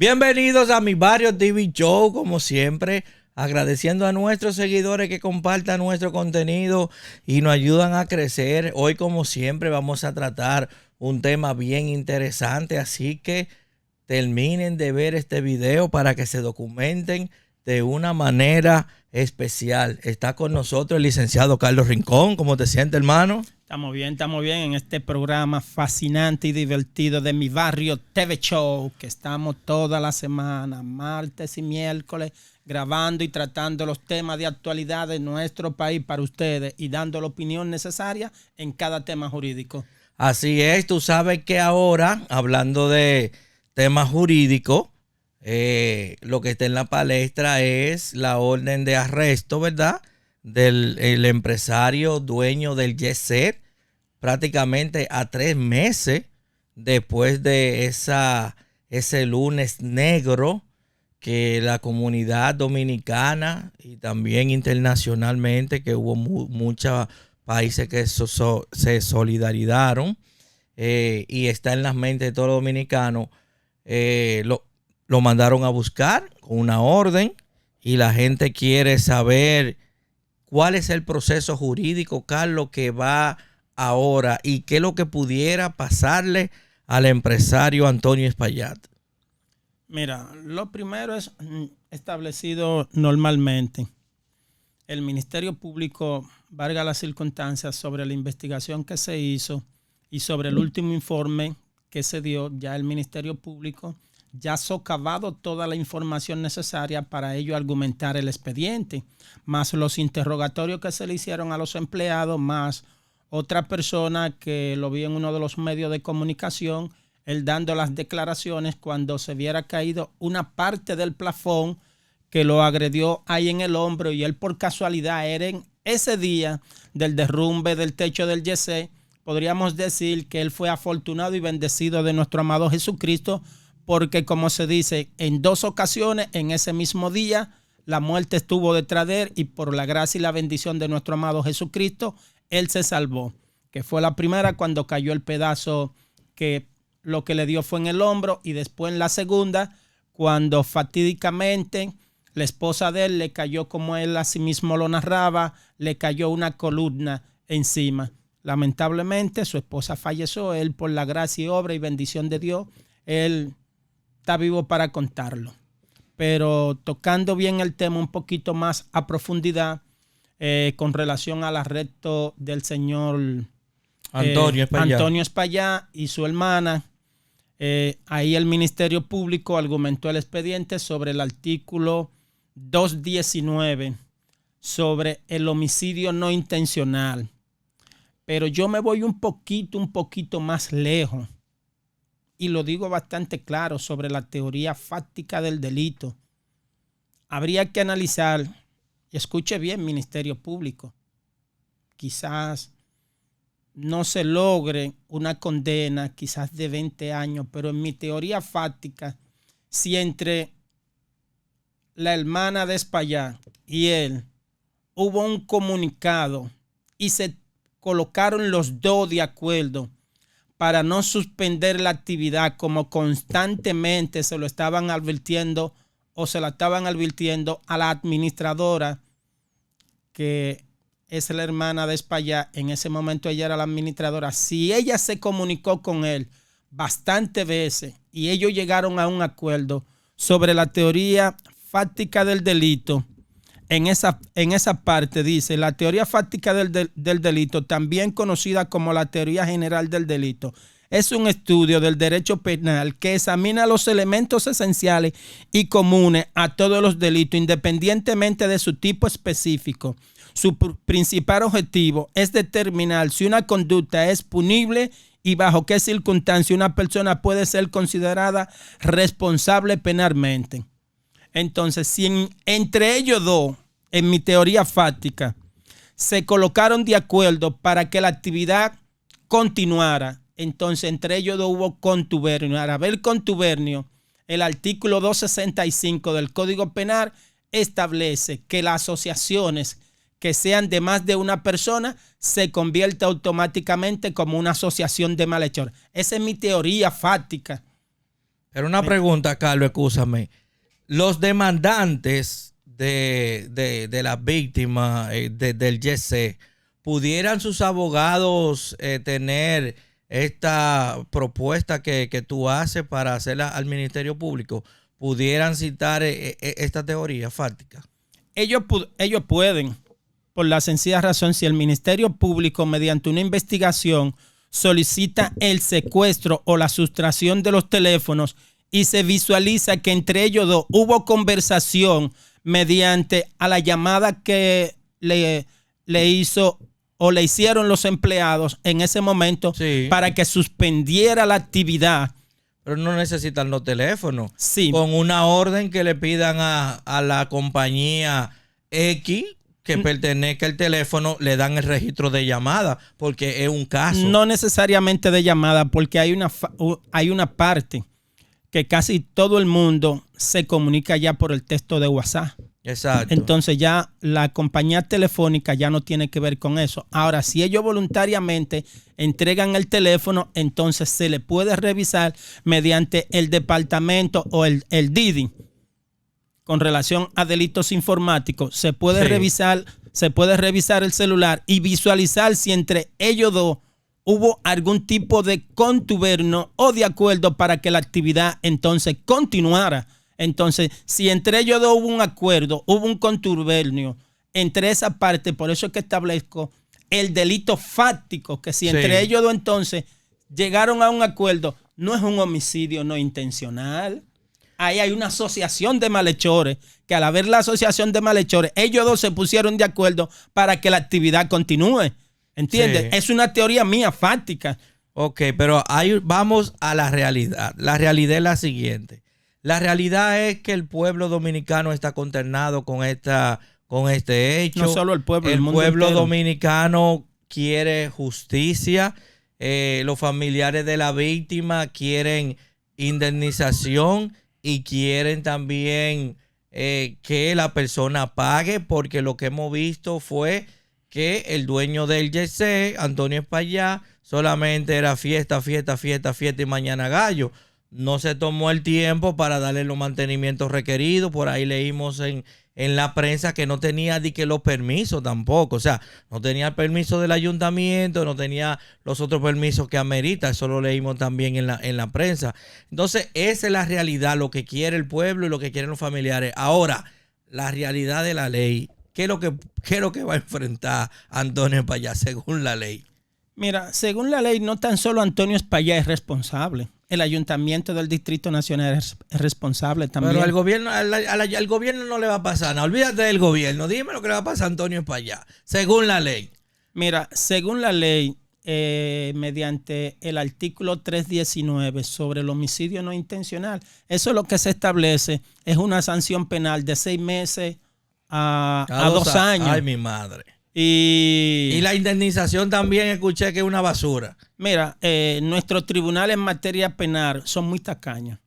Bienvenidos a Mi Barrio TV Show, como siempre, agradeciendo a nuestros seguidores que compartan nuestro contenido y nos ayudan a crecer. Hoy, como siempre, vamos a tratar un tema bien interesante, así que terminen de ver este video para que se documenten de una manera especial. Está con nosotros el licenciado Carlos Rincón. ¿Cómo te sientes, hermano? Estamos bien en este programa fascinante y divertido de Mi Barrio TV Show, que estamos toda la semana, martes y miércoles, grabando y tratando los temas de actualidad de nuestro país para ustedes y dando la opinión necesaria en cada tema jurídico. Así es, tú sabes que ahora, hablando de temas jurídicos, lo que está en la palestra es la orden de arresto, ¿verdad? Del empresario dueño del Jet Set, prácticamente a 3 meses después de ese lunes negro que la comunidad dominicana y también internacionalmente, que hubo muchos países que se solidarizaron, y está en las mentes de todos los dominicanos. Lo mandaron a buscar con una orden y la gente quiere saber cuál es el proceso jurídico, Carlos, que va ahora y qué es lo que pudiera pasarle al empresario Antonio Espaillat. Mira, lo primero es establecido normalmente. El Ministerio Público, valga las circunstancias, sobre la investigación que se hizo y sobre el último informe que se dio, ya el Ministerio Público ya ha socavado toda la información necesaria para ello argumentar el expediente, más los interrogatorios que se le hicieron a los empleados, más otra persona que lo vi en uno de los medios de comunicación, él dando las declaraciones cuando se viera caído una parte del plafón que lo agredió ahí en el hombro, y él por casualidad era en ese día del derrumbe del techo del YC. Podríamos decir que él fue afortunado y bendecido de nuestro amado Jesucristo, porque, como se dice, en 2 ocasiones en ese mismo día la muerte estuvo detrás de él, y por la gracia y la bendición de nuestro amado Jesucristo él se salvó, que fue la primera cuando cayó el pedazo que lo que le dio fue en el hombro, y después en la segunda cuando fatídicamente la esposa de él le cayó, como él así mismo lo narraba, le cayó una columna encima. Lamentablemente su esposa falleció. Él, por la gracia y obra y bendición de Dios, él está vivo para contarlo. Pero tocando bien el tema un poquito más a profundidad, con relación al arresto del señor Antonio Espaillat y su hermana, ahí el Ministerio Público argumentó el expediente sobre el artículo 219 sobre el homicidio no intencional. Pero yo me voy un poquito más lejos, y lo digo bastante claro, sobre la teoría fáctica del delito. Habría que analizar, y escuche bien, Ministerio Público, quizás no se logre una condena, quizás de 20 años, pero en mi teoría fáctica, si entre la hermana de Espaillat y él hubo un comunicado y se colocaron los dos de acuerdo para no suspender la actividad, como constantemente se lo estaban advirtiendo o se la estaban advirtiendo a la administradora, que es la hermana de Espaillat. En ese momento ella era la administradora. Si ella se comunicó con él bastantes veces y ellos llegaron a un acuerdo sobre la teoría fáctica del delito, en esa parte dice: la teoría fáctica del delito, también conocida como la teoría general del delito, es un estudio del derecho penal que examina los elementos esenciales y comunes a todos los delitos, independientemente de su tipo específico. Su principal objetivo es determinar si una conducta es punible y bajo qué circunstancia una persona puede ser considerada responsable penalmente. Entonces, si entre ellos dos, en mi teoría fáctica, se colocaron de acuerdo para que la actividad continuara, entonces entre ellos dos hubo contubernio. Al haber contubernio, el artículo 265 del Código Penal establece que las asociaciones que sean de más de una persona se convierte automáticamente como una asociación de malhechores. Esa es mi teoría fáctica. Pero una pregunta, Carlos, escúchame. Los demandantes de las víctimas del YC, ¿pudieran sus abogados tener esta propuesta que tú haces para hacerla al Ministerio Público? ¿Pudieran citar esta teoría fáctica? Ellos pueden, por la sencilla razón, si el Ministerio Público, mediante una investigación, solicita el secuestro o la sustracción de los teléfonos y se visualiza que entre ellos dos hubo conversación mediante a la llamada que le hizo o le hicieron los empleados en ese momento, sí, para que suspendiera la actividad. Pero no necesitan los teléfonos. Sí. Con una orden que le pidan a la compañía X que pertenezca al teléfono, le dan el registro de llamada, porque es un caso. No necesariamente de llamada, porque hay una parte que casi todo el mundo se comunica ya por el texto de WhatsApp. Exacto. Entonces ya la compañía telefónica ya no tiene que ver con eso. Ahora, si ellos voluntariamente entregan el teléfono, entonces se le puede revisar mediante el departamento o el DIDI. Con relación a delitos informáticos, se puede revisar el celular y visualizar si entre ellos dos hubo algún tipo de contubernio o de acuerdo para que la actividad entonces continuara. Entonces, si entre ellos dos hubo un acuerdo, hubo un contubernio entre esa parte, por eso es que establezco el delito fáctico, que si entre ellos dos entonces llegaron a un acuerdo, no es un homicidio no intencional. Ahí hay una asociación de malhechores, que al haber la asociación de malhechores, ellos dos se pusieron de acuerdo para que la actividad continúe. ¿Entiendes? Sí. Es una teoría mía fáctica. Ok, pero vamos a la realidad. La realidad es la siguiente. La realidad es que el pueblo dominicano está consternado con este hecho. No solo el pueblo, el mundo pueblo entero. Dominicano quiere justicia. Los familiares de la víctima quieren indemnización y quieren también que la persona pague, porque lo que hemos visto fue que el dueño del YC, Antonio Espaillá, solamente era fiesta y mañana gallo. No se tomó el tiempo para darle los mantenimientos requeridos. Por ahí leímos en la prensa que no tenía ni que los permisos tampoco. O sea, no tenía el permiso del ayuntamiento, no tenía los otros permisos que amerita. Eso lo leímos también en la prensa. Entonces, esa es la realidad, lo que quiere el pueblo y lo que quieren los familiares. Ahora, la realidad de la ley. ¿Qué es lo que va a enfrentar Antonio Espaillá según la ley? Mira, según la ley, no tan solo Antonio Espaillá es responsable. El Ayuntamiento del Distrito Nacional es responsable también. Pero al gobierno no le va a pasar nada. Olvídate del gobierno. Dime lo que le va a pasar a Antonio Espaillá, según la ley. Mira, según la ley, mediante el artículo 319 sobre el homicidio no intencional, eso es lo que se establece, es una sanción penal de 6 meses a 2 años. Ay, mi madre. Y la indemnización también escuché que es una basura. Mira, nuestros tribunales en materia penal son muy tacaños,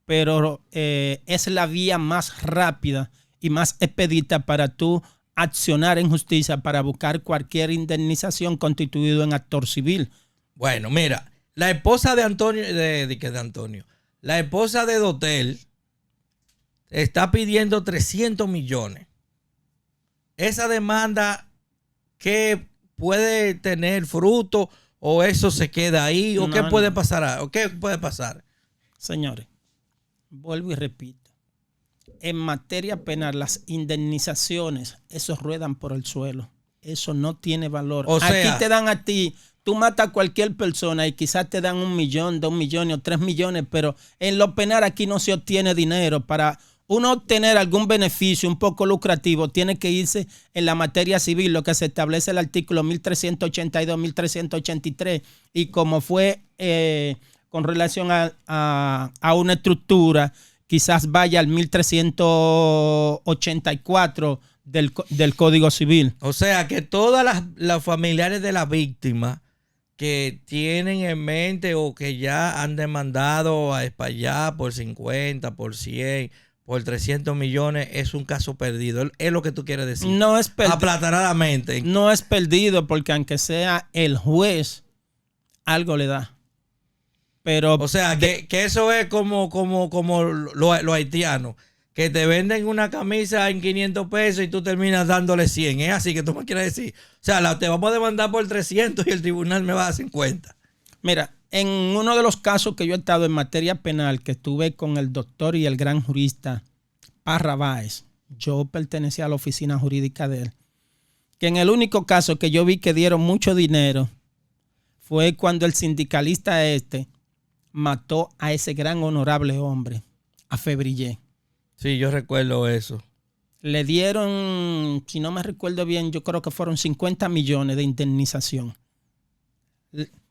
pero es la vía más rápida y más expedita para tú accionar en justicia para buscar cualquier indemnización constituido en actor civil. Bueno, mira, la esposa de Antonio, la esposa de Dotel está pidiendo 300 millones. Esa demanda, ¿qué puede tener fruto o eso se queda ahí? ¿O qué puede pasar? ¿O qué puede pasar? Señores, vuelvo y repito. En materia penal, las indemnizaciones, esos ruedan por el suelo. Eso no tiene valor. O sea, aquí te dan a ti, tú matas a cualquier persona y quizás te dan 1 millón, 2 millones o 3 millones, pero en lo penal aquí no se obtiene dinero. Para uno obtener algún beneficio un poco lucrativo, tiene que irse en la materia civil, lo que se establece el artículo 1382, 1383, y como fue con relación a una estructura, quizás vaya al 1384 del Código Civil. O sea que todas las familiares de la víctima que tienen en mente o que ya han demandado a Espaillá por 50, por 100, por 300 millones, es un caso perdido. Es lo que tú quieres decir. No es perdido. Aplatanadamente. No es perdido porque aunque sea el juez, algo le da. Pero O sea, que eso es como los haitianos, que te venden una camisa en 500 pesos y tú terminas dándole 100. Es así que tú me quieres decir. O sea, te vamos a demandar por 300 y el tribunal me va a dar 50. mira, en uno de los casos que yo he estado en materia penal, que estuve con el doctor y el gran jurista Parra Báez, yo pertenecía a la oficina jurídica de él, que en el único caso que yo vi que dieron mucho dinero fue cuando el sindicalista mató a ese gran honorable hombre, a Febrillé. Sí, yo recuerdo eso. Le dieron, si no me recuerdo bien, yo creo que fueron 50 millones de indemnización.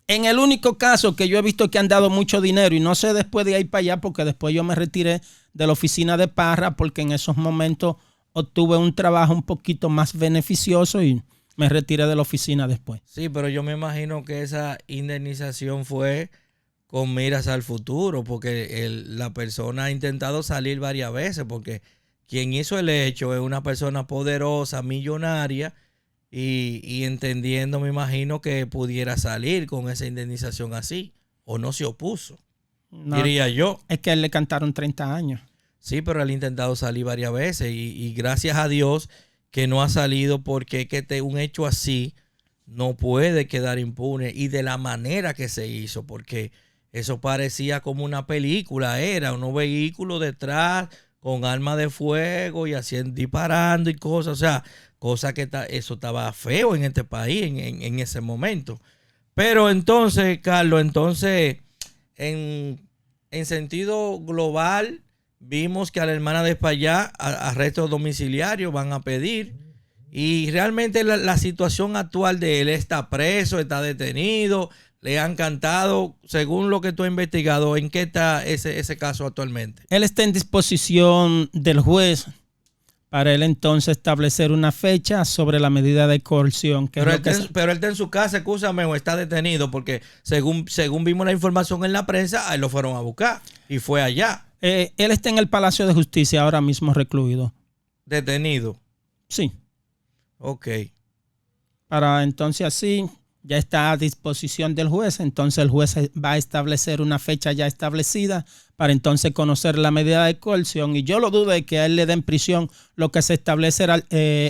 En el único caso que yo he visto que han dado mucho dinero, y no sé después de ahí para allá, porque después yo me retiré de la oficina de Parra, porque en esos momentos obtuve un trabajo un poquito más beneficioso y me retiré de la oficina después. Sí, pero yo me imagino que esa indemnización fue con miras al futuro, porque la persona ha intentado salir varias veces, porque quien hizo el hecho es una persona poderosa, millonaria, y entendiendo, me imagino que pudiera salir con esa indemnización así, o no se opuso, No, diría yo. es que a él le cantaron 30 años. Sí, pero él ha intentado salir varias veces y gracias a Dios que no ha salido, porque es que un hecho así no puede quedar impune y de la manera que se hizo, porque eso parecía como una película, era unos vehículos detrás con armas de fuego y haciendo, disparando y cosas, o sea, cosas que eso estaba feo en este país en ese momento. Pero entonces, Carlos, en sentido global, vimos que a la hermana de Espaillá arresto domiciliario van a pedir. Y realmente la situación actual de él, está preso, está detenido, le han cantado, según lo que tú has investigado, ¿en qué está ese caso actualmente? Él está en disposición del juez para él entonces establecer una fecha sobre la medida de coerción. Pero él está en su casa, escúchame, o está detenido, porque según vimos la información en la prensa, ahí lo fueron a buscar y fue allá. Él está en el Palacio de Justicia ahora mismo recluido. Detenido. Sí. Ok. Para entonces así ya está a disposición del juez. Entonces el juez va a establecer una fecha ya establecida para entonces conocer la medida de coerción. Y yo lo dudo de que a él le den prisión lo que se establece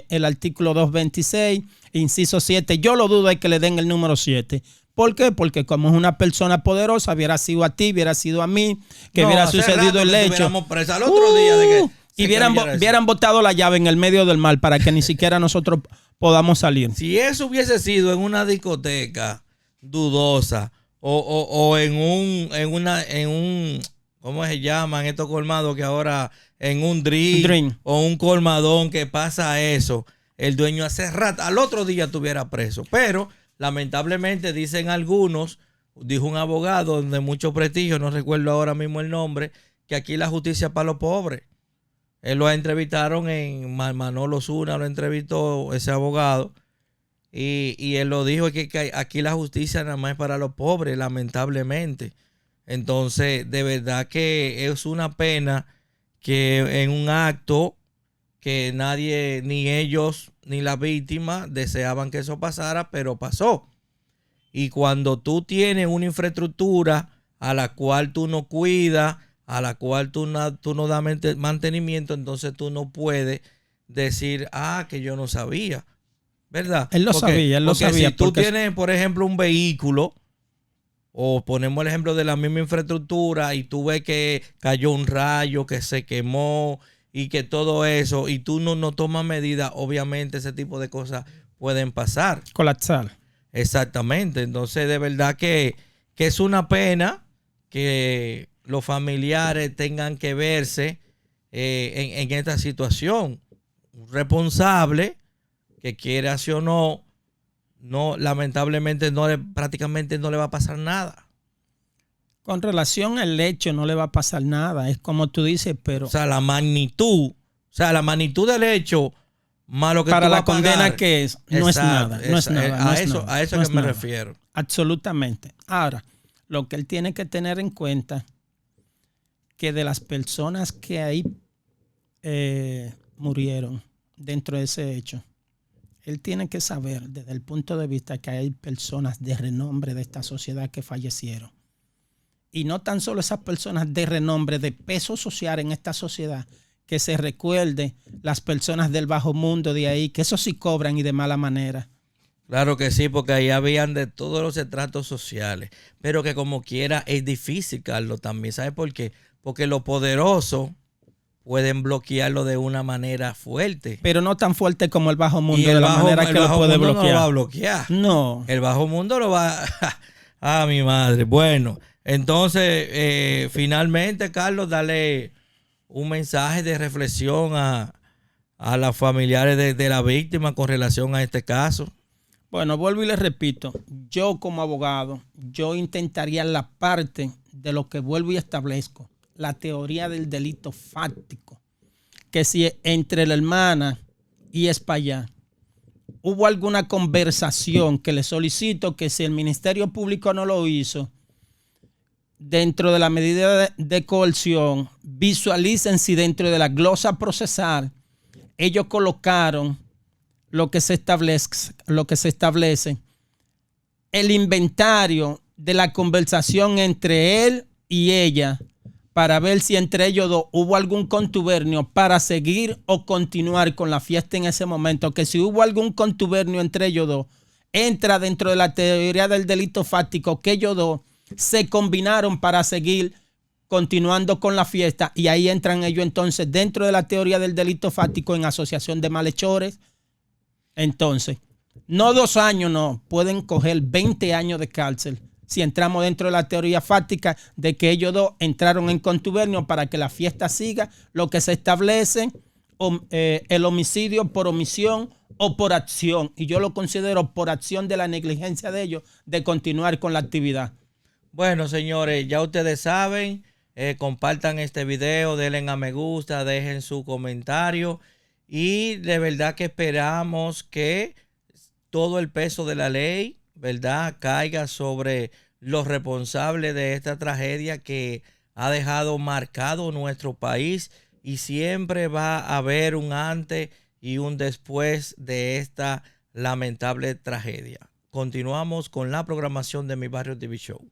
el artículo 226, inciso 7. Yo lo dudo de que le den el número 7. ¿Por qué? Porque como es una persona poderosa, hubiera sido a ti, hubiera sido a mí, que hubiera sucedido el hecho. Al otro día de que y hubieran botado la llave en el medio del mar para que ni siquiera nosotros podamos salir. Si eso hubiese sido en una discoteca dudosa o en un ¿cómo se llaman estos colmados que ahora en un dream o un colmadón que pasa eso, el dueño hace rato, al otro día estuviera preso? Pero lamentablemente dicen algunos, dijo un abogado de mucho prestigio, no recuerdo ahora mismo el nombre, que aquí la justicia es para los pobres. Él lo entrevistaron en Manolo Zuna, lo entrevistó ese abogado, y él lo dijo, que aquí la justicia nada más es para los pobres, lamentablemente. Entonces, de verdad que es una pena que en un acto que nadie, ni ellos, ni la víctima, deseaban que eso pasara, pero pasó. Y cuando tú tienes una infraestructura a la cual tú no cuidas, a la cual tú no das mantenimiento, entonces tú no puedes decir, que yo no sabía, ¿verdad? Él lo sabía. Si tú tienes, por ejemplo, un vehículo, o ponemos el ejemplo de la misma infraestructura, y tú ves que cayó un rayo, que se quemó, y que todo eso, y tú no tomas medidas, obviamente ese tipo de cosas pueden pasar. Colapsar. Exactamente. Entonces, de verdad que es una pena que los familiares tengan que verse en esta situación. Un responsable que quiera sí o no, lamentablemente prácticamente no le va a pasar nada. Con relación al hecho no le va a pasar nada, es como tú dices, pero... O sea, la magnitud del hecho, más lo que para tú vas la a pagar, condena que es, no es nada. A eso me refiero. Absolutamente. Ahora, lo que él tiene que tener en cuenta, que de las personas que ahí murieron dentro de ese hecho, él tiene que saber desde el punto de vista que hay personas de renombre de esta sociedad que fallecieron. y no tan solo esas personas de renombre, de peso social en esta sociedad, que se recuerde las personas del bajo mundo de ahí, que eso sí cobran y de mala manera. Claro que sí, porque ahí habían de todos los estratos sociales, pero que como quiera es difícil, Carlos, también. ¿Sabe por qué? Porque los poderosos pueden bloquearlo de una manera fuerte. Pero no tan fuerte como el bajo mundo, Y de la manera que lo puede bloquear. No lo va a bloquear. No. El bajo mundo lo va a... mi madre. Bueno, entonces, finalmente, Carlos, dale un mensaje de reflexión a las familiares de la víctima con relación a este caso. Bueno, vuelvo y les repito, yo como abogado, yo intentaría la parte de lo que vuelvo y establezco, la teoría del delito fáctico, que si entre la hermana y Espaillá hubo alguna conversación, que le solicito que si el Ministerio Público no lo hizo, dentro de la medida de coerción, visualicen si dentro de la glosa procesal ellos colocaron lo que se establece, el inventario de la conversación entre él y ella, para ver si entre ellos dos hubo algún contubernio para seguir o continuar con la fiesta en ese momento. Que si hubo algún contubernio entre ellos dos, entra dentro de la teoría del delito fáctico, que ellos dos se combinaron para seguir continuando con la fiesta, y ahí entran ellos entonces dentro de la teoría del delito fáctico en asociación de malhechores. Entonces, no 2 años, no, pueden coger 20 años de cárcel si entramos dentro de la teoría fáctica de que ellos dos entraron en contubernio para que la fiesta siga, lo que se establece el homicidio por omisión o por acción, y yo lo considero por acción de la negligencia de ellos de continuar con la actividad. Bueno, señores, ya ustedes saben, compartan este video, denle a me gusta, dejen su comentario. Y de verdad que esperamos que todo el peso de la ley, ¿verdad?, caiga sobre los responsables de esta tragedia que ha dejado marcado nuestro país, y siempre va a haber un antes y un después de esta lamentable tragedia. Continuamos con la programación de Mi Barrio TV Show.